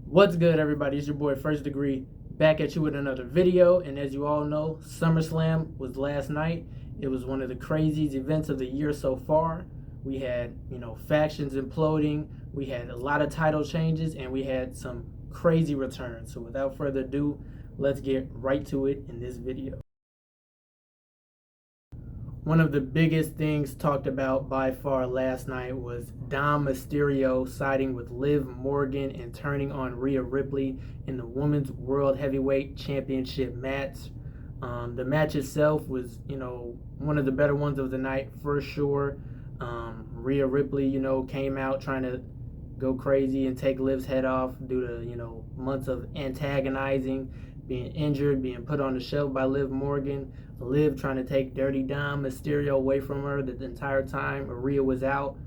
What's good, everybody? It's your boy First Degree back at you with another video. And as you all know, Summerslam was last night. It was one of the craziest events of the year so far. We had, factions imploding. We had a lot of title changes, and we had some crazy returns. So without further ado, let's get right to it in this video. One of the biggest things talked about by far last night was Dom Mysterio siding with Liv Morgan and turning on Rhea Ripley in the Women's World Heavyweight Championship match. The match itself was, one of the better ones of the night for sure. Rhea Ripley, came out trying to go crazy and take Liv's head off due to, months of antagonizing, being injured, being put on the shelf by Liv Morgan. Liv trying to take Dirty Dom Mysterio away from her the entire time Rhea was out.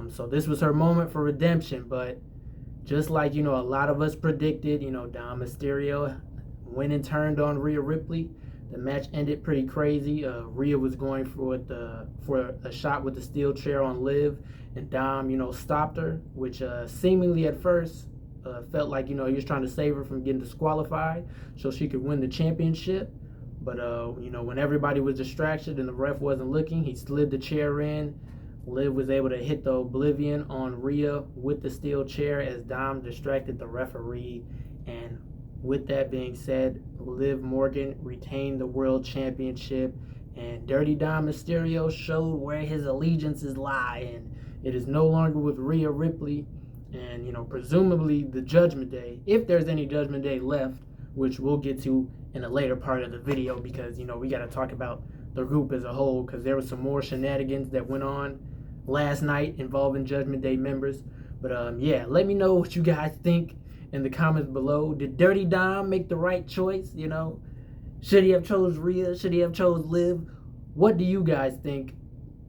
So this was her moment for redemption. But just like, a lot of us predicted, Dom Mysterio went and turned on Rhea Ripley. The match ended pretty crazy. Rhea was going for a shot with the steel chair on Liv, and Dom, stopped her, which seemingly at first felt like, he was trying to save her from getting disqualified so she could win the championship. But, when everybody was distracted and the ref wasn't looking, he slid the chair in. Liv was able to hit the Oblivion on Rhea with the steel chair as Dom distracted the referee. And with that being said, Liv Morgan retained the World Championship, and Dirty Dom Mysterio showed where his allegiances lie, and it is no longer with Rhea Ripley. And, presumably the Judgment Day, if there's any Judgment Day left, which we'll get to in a later part of the video because, we got to talk about the group as a whole because there was some more shenanigans that went on last night involving Judgment Day members. But, yeah, let me know what you guys think in the comments below. Did Dirty Dom make the right choice? Should he have chose Rhea? Should he have chose Liv? What do you guys think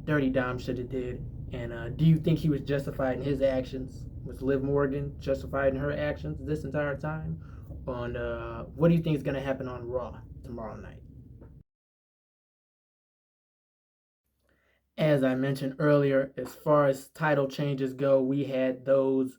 Dirty Dom should have did? And do you think he was justified in his actions? Was Liv Morgan justified in her actions this entire time? And what do you think is going to happen on Raw tomorrow night? As I mentioned earlier, as far as title changes go, we had those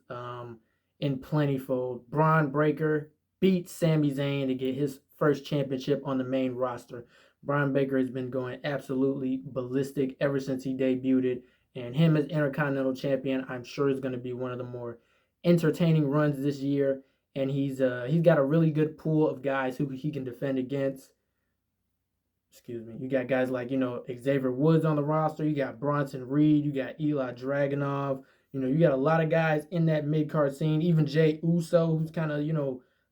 in plentiful. Braun Breaker beat Sami Zayn to get his first championship on the main roster. Braun Breaker has been going absolutely ballistic ever since he debuted, and him as Intercontinental Champion, I'm sure is going to be one of the more entertaining runs this year. And he's got a really good pool of guys who he can defend against. Excuse me. You got guys like, Xavier Woods on the roster. You got Bronson Reed. You got Eli Dragunov. You got a lot of guys in that mid-card scene. Even Jey Uso, who's kind of,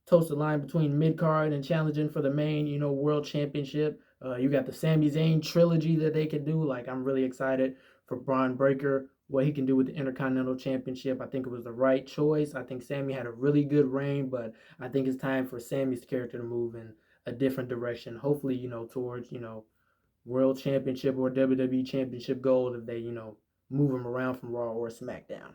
toast the line between mid-card and challenging for the main, world championship. You got the Sami Zayn trilogy that they could do. Like, I'm really excited for Braun Breaker, what he can do with the Intercontinental Championship. I think it was the right choice. I think Sami had a really good reign, but I think it's time for Sami's character to move in a different direction. Hopefully, towards, World Championship or WWE Championship gold if they, move him around from Raw or SmackDown.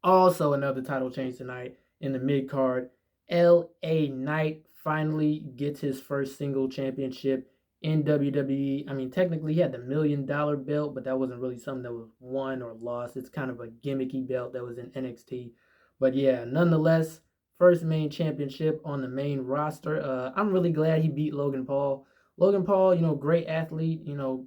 Also, another title change tonight in the mid card. LA Knight finally gets his first single championship in WWE. I mean, technically, he had the $1 million belt, but that wasn't really something that was won or lost. It's kind of a gimmicky belt that was in NXT. But yeah, nonetheless, first main championship on the main roster. I'm really glad he beat Logan Paul. Logan Paul, great athlete,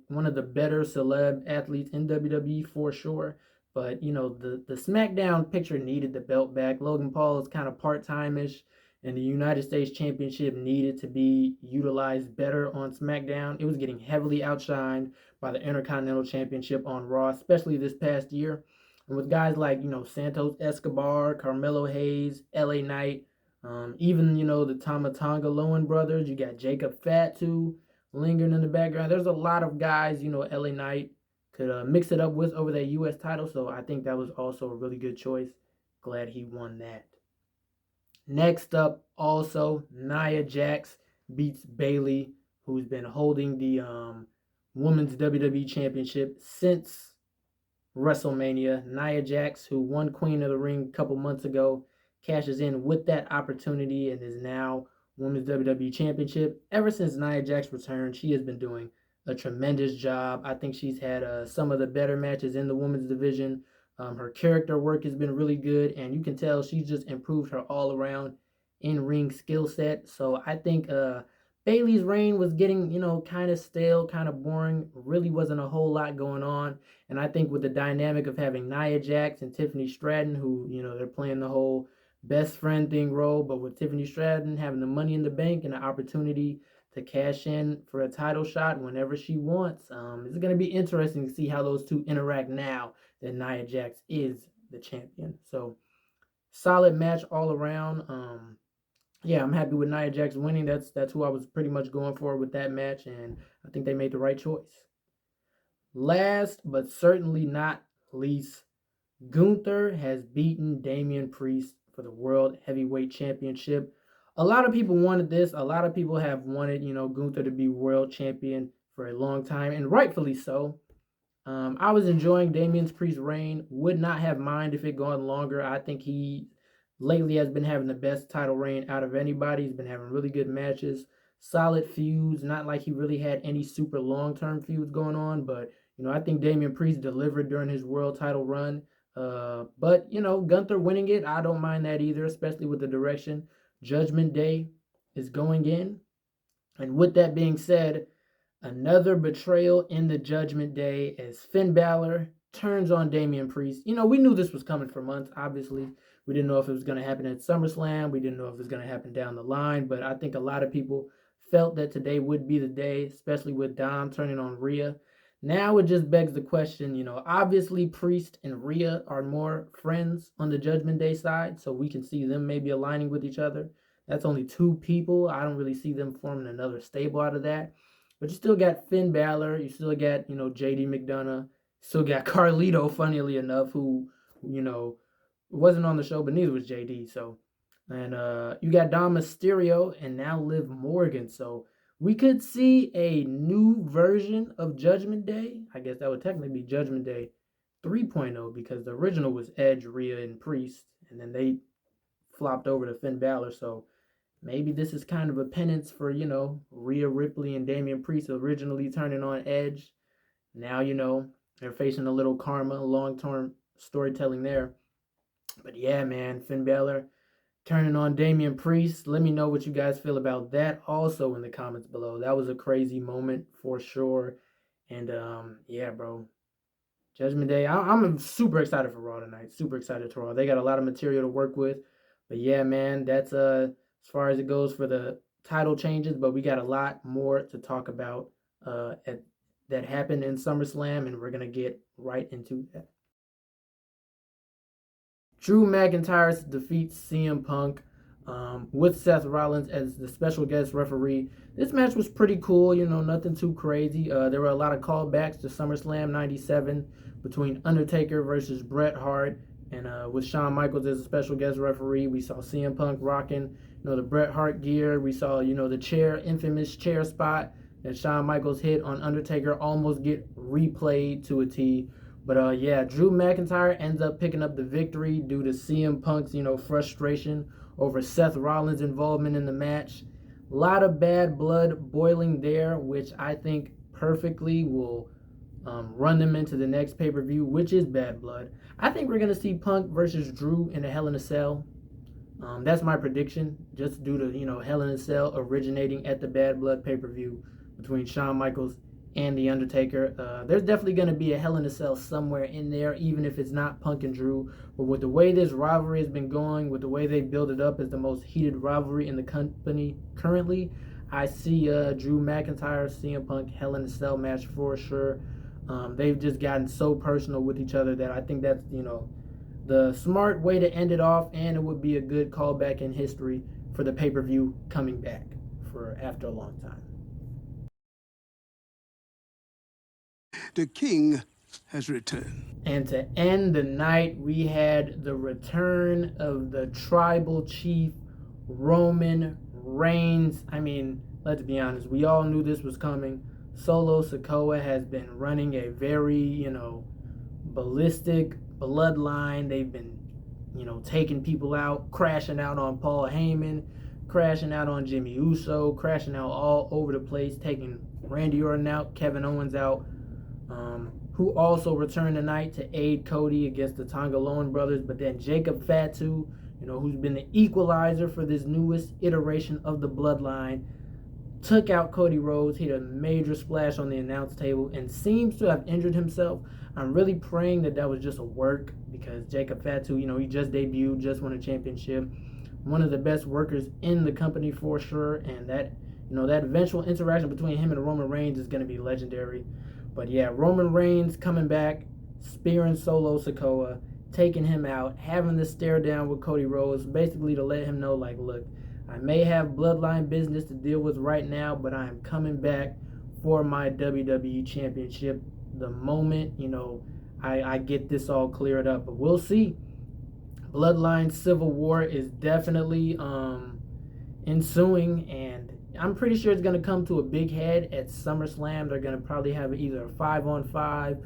one of the better celeb athletes in WWE for sure. But, the SmackDown picture needed the belt back. Logan Paul is kind of part-time-ish, and the United States Championship needed to be utilized better on SmackDown. It was getting heavily outshined by the Intercontinental Championship on Raw, especially this past year. And with guys like, Santos Escobar, Carmelo Hayes, LA Knight, even, the Tama Tonga Lohan brothers, you got Jacob Fatu lingering in the background. There's a lot of guys, LA Knight could mix it up with over that U.S. title. So I think that was also a really good choice. Glad he won that. Next up, also, Nia Jax beats Bayley, who's been holding the Women's WWE Championship since WrestleMania. Nia Jax, who won Queen of the Ring a couple months ago, cashes in with that opportunity and is now Women's WWE Championship. Ever since Nia Jax returned, she has been doing a tremendous job. I think she's had some of the better matches in the women's division Her character work has been really good, and you can tell she's just improved her all around in ring skill set. So I think Bailey's reign was getting, kind of stale, kind of boring. Really wasn't a whole lot going on. And I think with the dynamic of having Nia Jax and Tiffany Stratton, who, they're playing the whole best friend thing role, but with Tiffany Stratton having the money in the bank and the opportunity to cash in for a title shot whenever she wants, it's going to be interesting to see how those two interact now that Nia Jax is the champion. So solid match all around. Yeah, I'm happy with Nia Jax winning. That's who I was pretty much going for with that match, and I think they made the right choice. Last but certainly not least, Gunther has beaten Damian Priest for the World Heavyweight Championship. A lot of people wanted this. A lot of people have wanted, Gunther to be world champion for a long time, and rightfully so. I was enjoying Damian Priest's reign. Would not have mind if it gone longer. I think he lately has been having the best title reign out of anybody. He's been having really good matches, solid feuds. Not like he really had any super long-term feuds going on, but I think Damian Priest delivered during his world title run. But Gunther winning it, I don't mind that either, especially with the direction Judgment Day is going in. And with that being said, another betrayal in the Judgment Day as Finn Balor turns on Damian Priest. We knew this was coming for months, obviously. We didn't know if it was going to happen at SummerSlam. We didn't know if it was going to happen down the line. But I think a lot of people felt that today would be the day, especially with Dom turning on Rhea. Now it just begs the question, obviously Priest and Rhea are more friends on the Judgment Day side, so we can see them maybe aligning with each other. That's only two people. I don't really see them forming another stable out of that. But you still got Finn Balor. You still got, JD McDonough. Still got Carlito, funnily enough, who, wasn't on the show, but neither was JD. So, and you got Dom Mysterio and now Liv Morgan. So we could see a new version of Judgment Day. I guess that would technically be Judgment Day 3.0 because the original was Edge, Rhea, and Priest. And then they flopped over to Finn Balor. So maybe this is kind of a penance for, Rhea Ripley and Damian Priest originally turning on Edge. Now, they're facing a little karma, long-term storytelling there. But yeah, man, Finn Balor turning on Damian Priest. Let me know what you guys feel about that also in the comments below. That was a crazy moment for sure. And yeah, bro. Judgment Day. I'm super excited for Raw tonight. Super excited for Raw. They got a lot of material to work with. But yeah, man, that's as far as it goes for the title changes. But we got a lot more to talk about that happened in SummerSlam, and we're gonna get right into that. Drew McIntyre defeats CM Punk with Seth Rollins as the special guest referee. This match was pretty cool, nothing too crazy. There were a lot of callbacks to SummerSlam 97 between Undertaker versus Bret Hart, and with Shawn Michaels as a special guest referee. We saw CM Punk rocking, the Bret Hart gear. We saw, the infamous chair spot that Shawn Michaels hit on Undertaker almost get replayed to a T. But yeah, Drew McIntyre ends up picking up the victory due to CM Punk's, frustration over Seth Rollins' involvement in the match. A lot of bad blood boiling there, which I think perfectly will run them into the next pay-per-view, which is Bad Blood. I think we're going to see Punk versus Drew in a Hell in a Cell. That's my prediction, just due to, Hell in a Cell originating at the Bad Blood pay-per-view between Shawn Michaels and The Undertaker. There's definitely going to be a Hell in a Cell somewhere in there, even if it's not Punk and Drew. But with the way this rivalry has been going, with the way they build it up as the most heated rivalry in the company currently, I see Drew McIntyre, CM Punk, Hell in a Cell match for sure. They've just gotten so personal with each other that I think that's, the smart way to end it off, and it would be a good callback in history for the pay-per-view coming back for after a long time. The king has returned. And to end the night, we had the return of the tribal chief, Roman Reigns. I mean, let's be honest, we all knew this was coming. Solo Sikoa has been running a very, ballistic bloodline. They've been, taking people out, crashing out on Paul Heyman, crashing out on Jimmy Uso, crashing out all over the place, taking Randy Orton out, Kevin Owens out. who also returned tonight to aid Cody against the Tongaloan brothers. But then Jacob Fatu, who's been the equalizer for this newest iteration of the Bloodline, took out Cody Rhodes, hit a major splash on the announce table, and seems to have injured himself. I'm really praying that was just a work, because Jacob Fatu, he just debuted, just won a championship. One of the best workers in the company for sure, and that eventual interaction between him and Roman Reigns is going to be legendary. But yeah, Roman Reigns coming back, spearing Solo Sikoa, taking him out, having the stare down with Cody Rhodes, basically to let him know, like, look, I may have bloodline business to deal with right now, but I am coming back for my WWE Championship the moment, I get this all cleared up. But we'll see. Bloodline Civil War is definitely ensuing, and I'm pretty sure it's going to come to a big head at SummerSlam. They're going to probably have either a 5-on-5,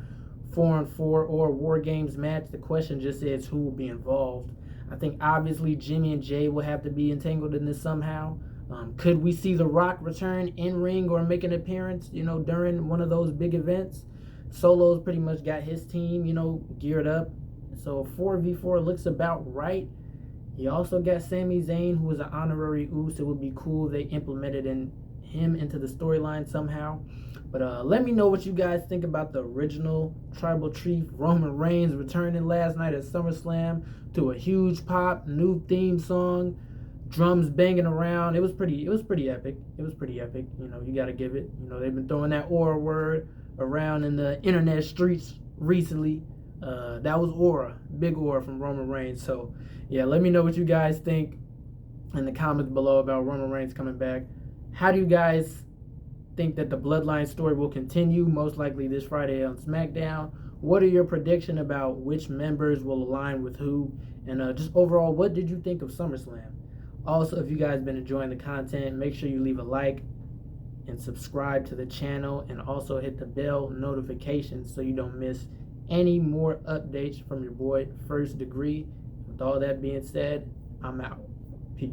4-on-4, or War Games match. The question just is who will be involved. I think obviously Jimmy and Jay will have to be entangled in this somehow. Could we see The Rock return in ring or make an appearance, during one of those big events? Solo's pretty much got his team, geared up. So 4v4 looks about right. You also got Sami Zayn, who is an honorary Uso. It would be cool if they implemented him into the storyline somehow. But let me know what you guys think about the original Tribal Chief Roman Reigns returning last night at SummerSlam to a huge pop, new theme song, drums banging around. It was pretty epic. It was pretty epic. You got to give it. They've been throwing that aura word around in the internet streets recently. That was aura, big aura from Roman Reigns. So yeah, let me know what you guys think in the comments below about Roman Reigns coming back. How do you guys think that the Bloodline story will continue, most likely this Friday on SmackDown? What are your predictions about which members will align with who? And just overall, what did you think of SummerSlam? Also, if you guys been enjoying the content, make sure you leave a like and subscribe to the channel, and also hit the bell notification so you don't miss any more updates from your boy First Degree. With all that being said, I'm out. Peace.